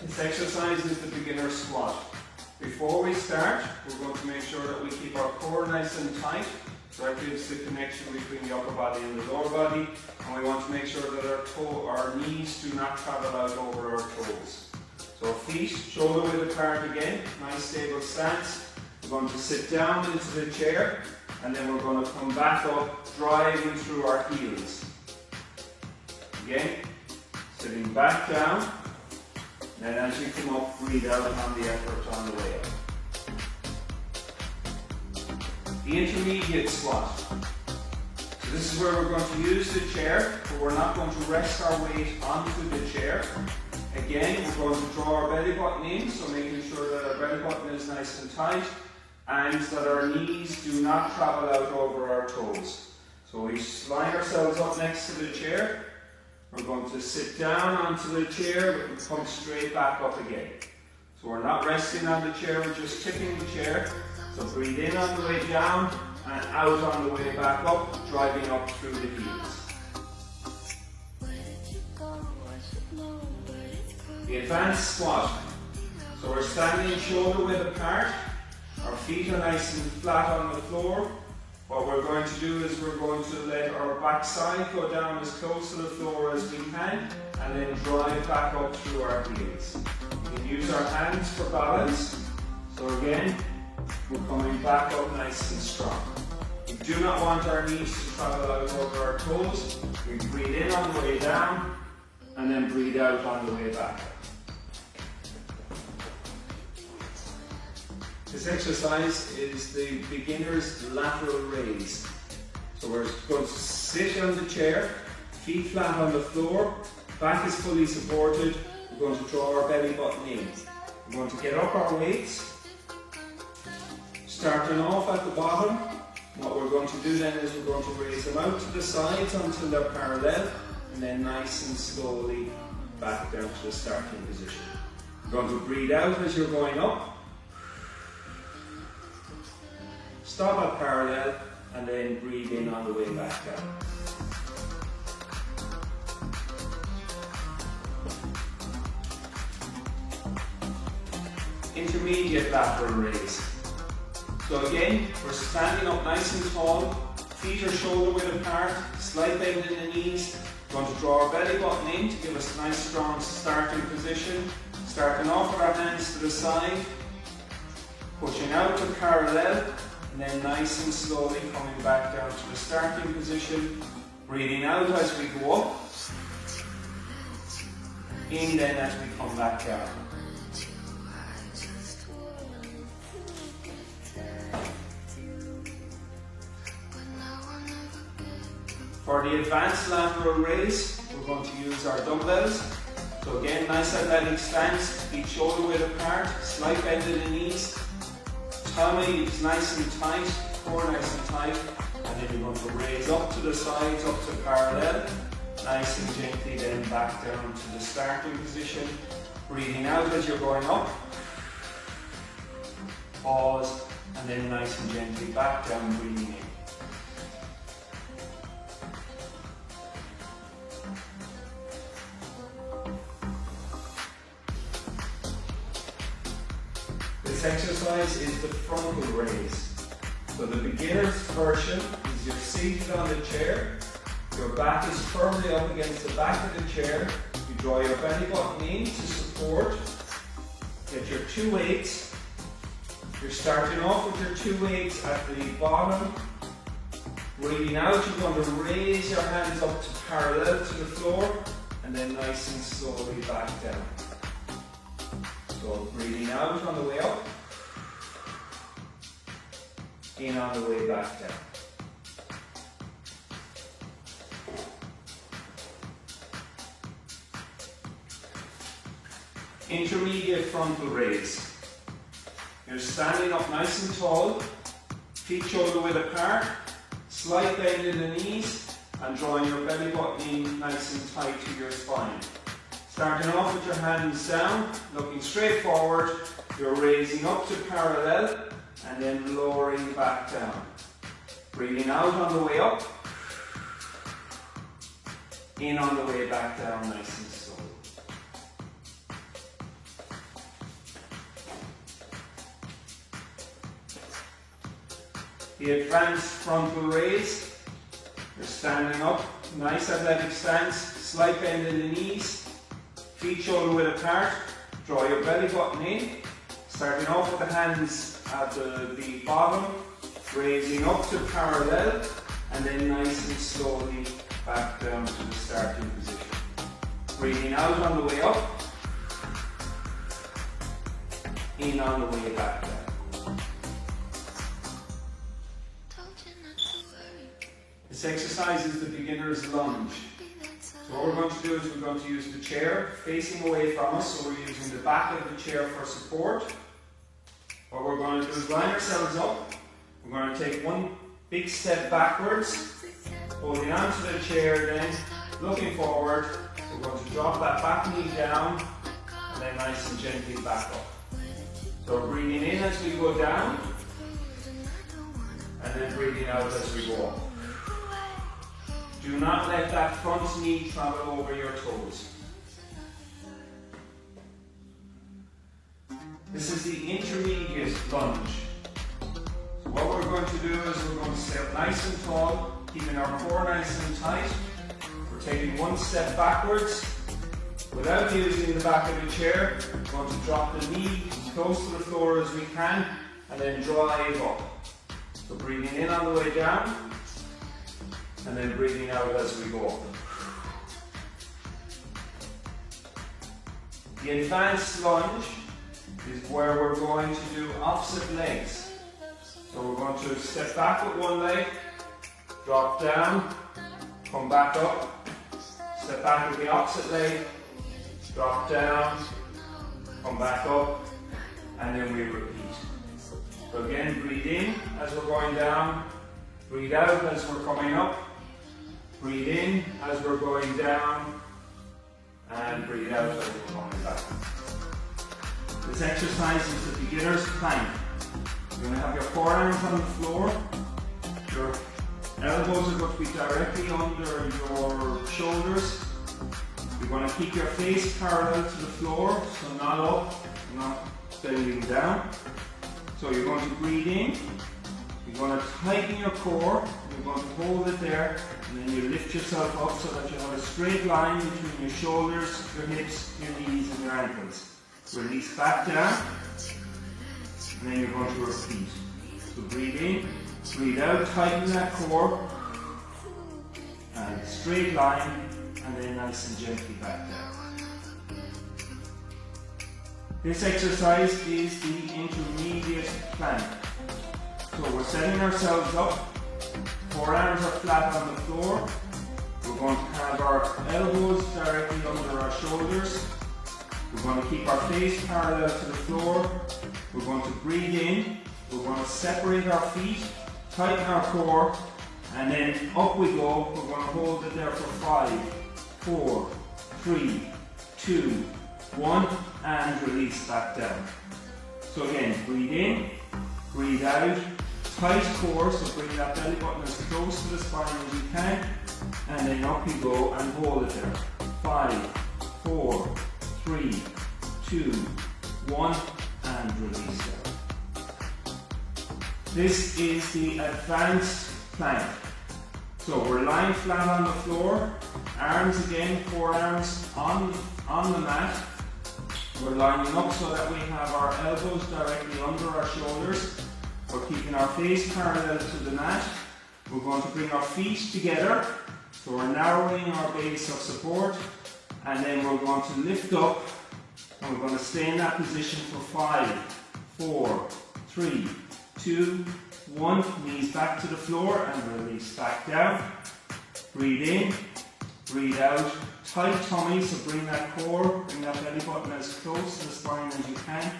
This exercise is the beginner squat. Before we start, we're going to make sure that we keep our core nice and tight. So that gives the connection between the upper body and the lower body. And we want to make sure that our knees do not travel out over our toes. So feet shoulder width apart again, nice stable stance. We're going to sit down into the chair and then we're going to come back up, driving through our heels. Again, sitting back down. And as you come up, breathe out on the effort on the way up. The intermediate squat. So this is where we're going to use the chair, but we're not going to rest our weight onto the chair. Again, we're going to draw our belly button in, so making sure that our belly button is nice and tight, and that our knees do not travel out over our toes. So we line ourselves up next to the chair. We're going to sit down onto the chair and come straight back up again. So we're not resting on the chair, we're just tipping the chair. So breathe in on the way down and out on the way back up, driving up through the heels. The advanced squat. So we're standing shoulder width apart. Our feet are nice and flat on the floor. What we're going to do is we're going to let our backside go down as close to the floor as we can and then drive back up through our heels. We can use our hands for balance. So again, we're coming back up nice and strong. We do not want our knees to travel out over our toes. We breathe in on the way down and then breathe out on the way back. This exercise is the beginner's lateral raise. So we're going to sit on the chair, feet flat on the floor, back is fully supported. We're going to draw our belly button in. We're going to get up our weights, starting off at the bottom. What we're going to do then is we're going to raise them out to the sides until they're parallel, and then nice and slowly back down to the starting position. We're going to breathe out as you're going up. Stop at parallel and then breathe in on the way back down. Intermediate lateral raise. So again, we're standing up nice and tall, feet are shoulder width apart, slight bend in the knees. We're going to draw our belly button in to give us a nice strong starting position. Starting off with our hands to the side, pushing out to parallel, and then nice and slowly coming back down to the starting position. Breathing out as we go up. In then as we come back down. For the advanced lateral raise, we're going to use our dumbbells. So again, nice athletic stance, feet shoulder width apart, slight bend in the knees. Tummy is nice and tight, core nice and tight, and then you're going to raise up to the sides, up to parallel, nice and gently then back down to the starting position. Breathing out as you're going up, pause, and then nice and gently back down, breathing in. This exercise is the frontal raise. So the beginner's version is you're seated on the chair, your back is firmly up against the back of the chair, you draw your belly button in to support, get your two weights, you're starting off with your two weights at the bottom, breathing out you're going to raise your hands up to parallel to the floor and then nice and slowly back down. So breathing out on the way up, in on the way back down. Intermediate frontal raise. You're standing up nice and tall, feet shoulder width apart, slight bend in the knees, and drawing your belly button in nice and tight to your spine. Starting off with your hands down, looking straight forward, you're raising up to parallel and then lowering back down. Breathing out on the way up, in on the way back down, nice and slow. The advanced frontal raise. You're standing up, nice athletic stance, slight bend in the knees, feet shoulder width apart, draw your belly button in, starting off with the hands at the bottom, raising up to parallel, and then nice and slowly back down to the starting position. Breathing out on the way up, in on the way back down. This exercise is the beginner's lunge. So what we're going to do is we're going to use the chair facing away from us, so we're using the back of the chair for support. What we're going to do is line ourselves up. We're going to take one big step backwards, holding onto the chair then, looking forward. We're going to drop that back knee down, and then nice and gently back up. So we're breathing in as we go down, and then breathing out as we go up. Do not let that front knee travel over your toes. This is the intermediate lunge. So what we're going to do is we're going to stay up nice and tall, keeping our core nice and tight. We're taking one step backwards. Without using the back of the chair, we're going to drop the knee as close to the floor as we can, and then drive up. So breathing in on the way down, and then breathing out as we go up. The advanced lunge is where we're going to do opposite legs. So we're going to step back with one leg, drop down, come back up, step back with the opposite leg, drop down, come back up, and then we repeat. So again, breathe in as we're going down, breathe out as we're coming up, breathe in as we're going down, and breathe out as we're coming back. This exercise is the beginner's plank. You're going to have your forearms on the floor, your elbows are going to be directly under your shoulders. You're going to keep your face parallel to the floor, so not up, not bending down. So you're going to breathe in, you're going to tighten your core, you're going to hold it there, and then you lift yourself up so that you have a straight line between your shoulders, your hips, your knees and your ankles. Release back down, and then you're going to repeat. So breathe in, breathe out, tighten that core, and straight line, and then nice and gently back down. This exercise is the intermediate plank. So we're setting ourselves up, forearms are flat on the floor, we're going to have our elbows directly under our shoulders, we're going to keep our face parallel to the floor, we're going to breathe in, we're going to separate our feet, tighten our core, and then up we go. We're going to hold it there for 5, 4, 3, 2, 1, and release back down. So again, breathe in, breathe out, tight core, so bring that belly button as close to the spine as you can, and then up you go and hold it there. 5, 4, 3, 2, 1, and release down. This is the advanced plank. So we're lying flat on the floor, arms again, forearms on the mat. We're lining up so that we have our elbows directly under our shoulders. We're keeping our face parallel to the mat. We're going to bring our feet together. So we're narrowing our base of support, and then we're going to lift up, and we're going to stay in that position for 5, 4, 3, 2, 1. Knees back to the floor and release back down. Breathe in, breathe out. Tight tummy, so bring that core, bring that belly button as close to the spine as you can.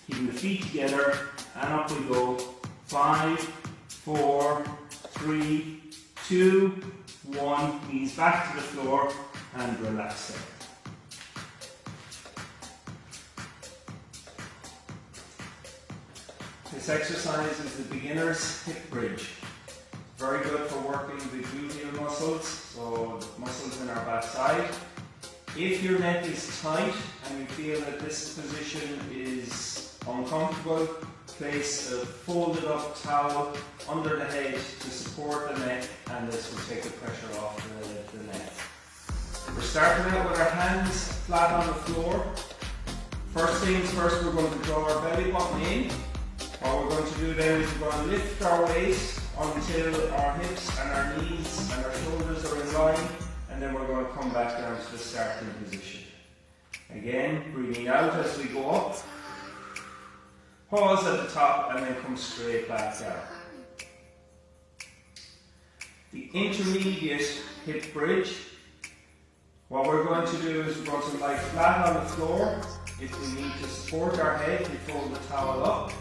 Keeping the feet together, and up we go. 5, 4, 3, 2, 1. Knees back to the floor and relax there. This exercise is the beginner's hip bridge. Very good for working the gluteal muscles, so the muscles in our back side. If your neck is tight and you feel that this position is uncomfortable, place a folded up towel under the head to support the neck, and this will take the pressure off the neck. We're starting out with our hands flat on the floor. First things first, we're going to draw our belly button in. What we're going to do then is we're going to lift our waist until our hips and our knees and our shoulders are in line, and then we're going to come back down to the starting position. Again, breathing out as we go up. Pause at the top and then come straight back down. The intermediate hip bridge. What we're going to do is we're going to lie flat on the floor. If we need to support our head, we fold the towel up.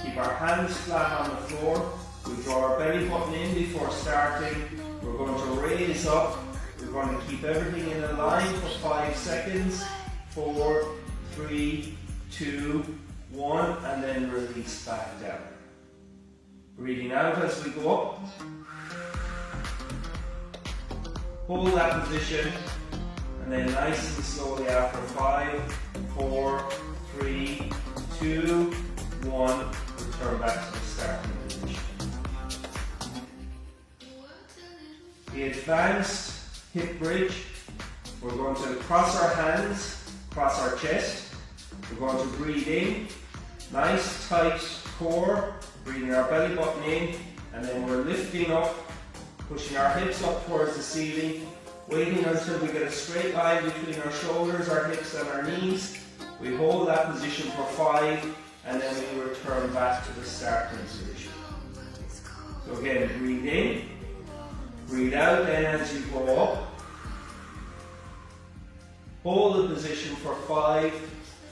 Keep our hands flat on the floor. We draw our belly button in before starting. We're going to raise up. We're going to keep everything in a line for 5 seconds. 4, 3, 2, 1, and then release back down. Breathing out as we go up. Hold that position, and then nice and slowly after 5, 4, 3, 2, 1, return back to the starting position. The advanced hip bridge, we're going to cross our hands, cross our chest. We're going to breathe in, nice tight core, breathing our belly button in, and then we're lifting up, pushing our hips up towards the ceiling, waiting until we get a straight line between our shoulders, our hips and our knees. We hold that position for 5, and then we return back to the starting position. So again, breathe in, breathe out, then as you go up, hold the position for 5,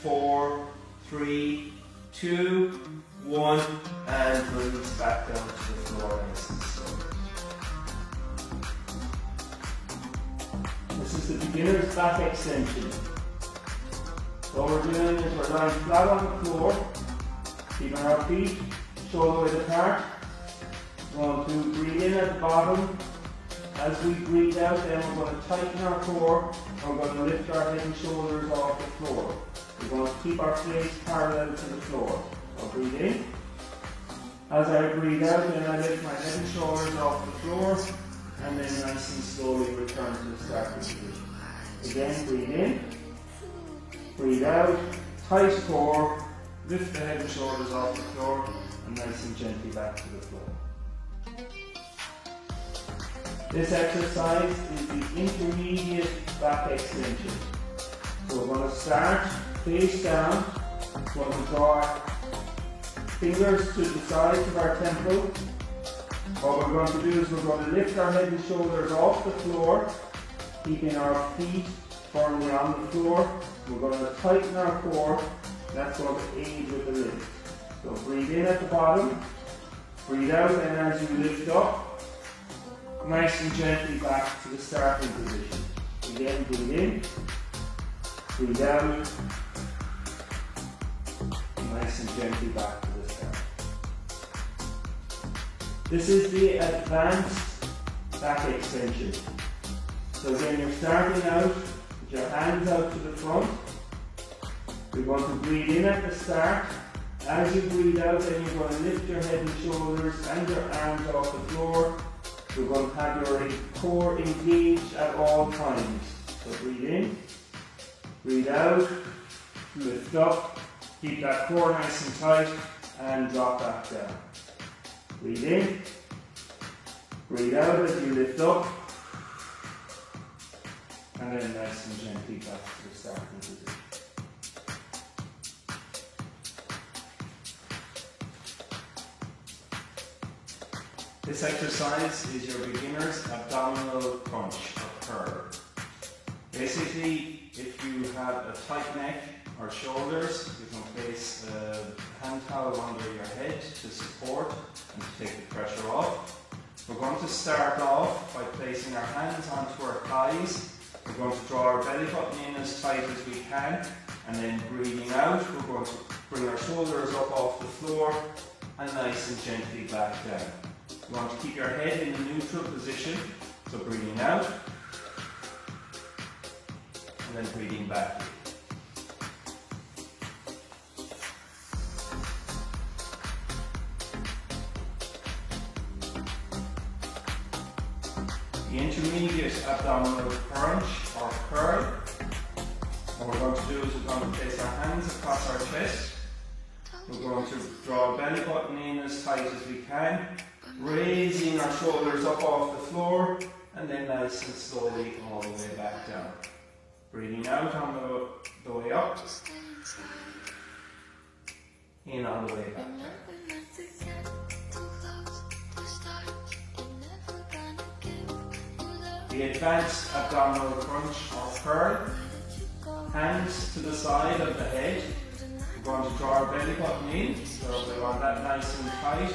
4, 3, 2, 1, and release back down to the floor nice and slow. This is the beginner's back extension. So what we're doing is we're lying flat on the floor, keeping our feet shoulder width apart. We're going to breathe in at the bottom. As we breathe out, then we're going to tighten our core, and we're going to lift our head and shoulders off the floor. We're going to keep our face parallel to the floor. So breathe in. As I breathe out, then I lift my head and shoulders off the floor, and then nice and slowly return to the starting position. Again, breathe in, breathe out, tight core, lift the head and shoulders off the floor, and nice and gently back to the floor. This exercise is the intermediate back extension. So we're going to start face down. We're going to draw our fingers to the sides of our temple. What we're going to do is we're going to lift our head and shoulders off the floor, keeping our feet firmly on the floor. We're going to tighten our core. That's going to aid with the lift. So breathe in at the bottom, breathe out, and as you lift up, nice and gently back to the starting position. Again, breathe in, breathe out, nice and gently back to the start. This is the advanced back extension. So again, you're starting out with your hands out to the front. You're going to breathe in at the start. As you breathe out, then you're going to lift your head and shoulders and your arms off the floor. You're going to have your core engaged at all times. So breathe in, breathe out, lift up, keep that core nice and tight, and drop back down. Breathe in, breathe out as you lift up, and then nice and gently back to the starting position. This exercise is your beginner's abdominal crunch or curl. Basically, if you have a tight neck or shoulders, you can place a hand towel under your head to support and to take the pressure off. We're going to start off by placing our hands onto our thighs. We're going to draw our belly button in as tight as we can, and then breathing out, we're going to bring our shoulders up off the floor and nice and gently back down. You want to keep your head in a neutral position, so breathing out, and then breathing back. the intermediate abdominal crunch or curl. What we're going to do is we're going to place our hands across our chest. We're going to draw our belly button in as tight as we can, raising our shoulders up off the floor, and then nice and slowly all the way back down. Breathing out on the way up, in on the way back down. The advanced abdominal crunch or curl. Hands to the side of the head. We're going to draw our belly button in, so we want that nice and tight.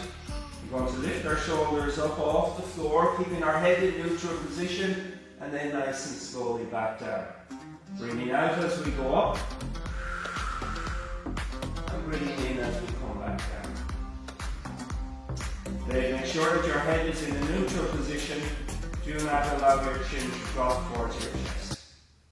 We're going to lift our shoulders up off the floor, keeping our head in neutral position, and then nice and slowly back down. Breathing out as we go up, and breathing in as we come back down. Then make sure that your head is in a neutral position. Do not allow your chin to drop towards your chest.